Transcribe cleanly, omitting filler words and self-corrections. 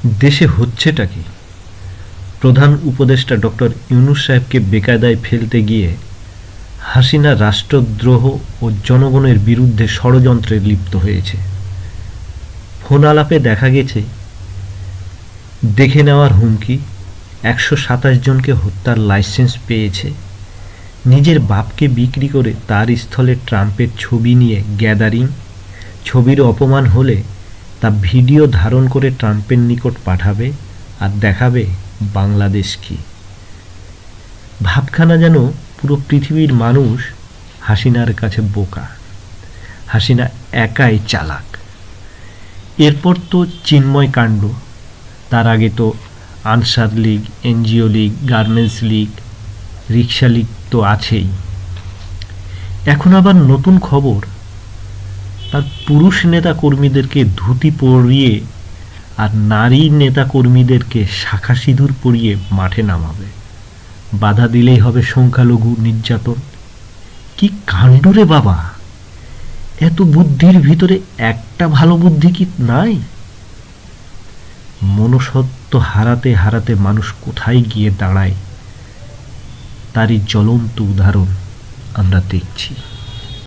দেশে হচ্ছেটা কি? প্রধান উপদেষ্টা ডক্টর ইউনূস সাহেবকে বেকায়দায় ফেলতে গিয়ে হাসিনা রাষ্ট্রদ্রোহ ও জনগণের বিরুদ্ধে ষড়যন্ত্রে লিপ্ত হয়েছে। ফোন আলাপে দেখা গেছে দেখে নেওয়ার হুমকি, ১২৭ জনকে হত্যার লাইসেন্স পেয়েছে, নিজের বাপকে বিক্রি করে তার স্থলে ট্রাম্পের ছবি নিয়ে গ্যাদারিং, ছবির অপমান হলে তা ভিডিও ধারণ করে ট্রাম্পের নিকট পাঠাবে আর দেখাবে বাংলাদেশ কি। ভাবখানা যেন পুরো পৃথিবীর মানুষ হাসিনার কাছে বোকা, হাসিনা একাই চালাক। এরপর তো চিন্ময় কাণ্ড, তার আগে তো Ansar league, NGO league, garments league, রিক্সা লীগ তো আছেই। এখন আবার নতুন খবর, তার পুরুষ নেতা কর্মীদেরকে ধুতি পরিয়ে আর নারী নেতা কর্মীদেরকে শাখা সিঁদুর পরিয়ে মাঠে নামাবে। বাধা দিলেই হবে সংখ্যালঘু নির্যাতন। কি কাণ্ড রে বাবা! এত বুদ্ধির ভিতরে একটা ভালো বুদ্ধি কি নাই? মনুষ্যত্ব হারাতে হারাতে মানুষ কোথায় গিয়ে দাঁড়ায় তারই জ্বলন্ত উদাহরণ আমরা দেখছি।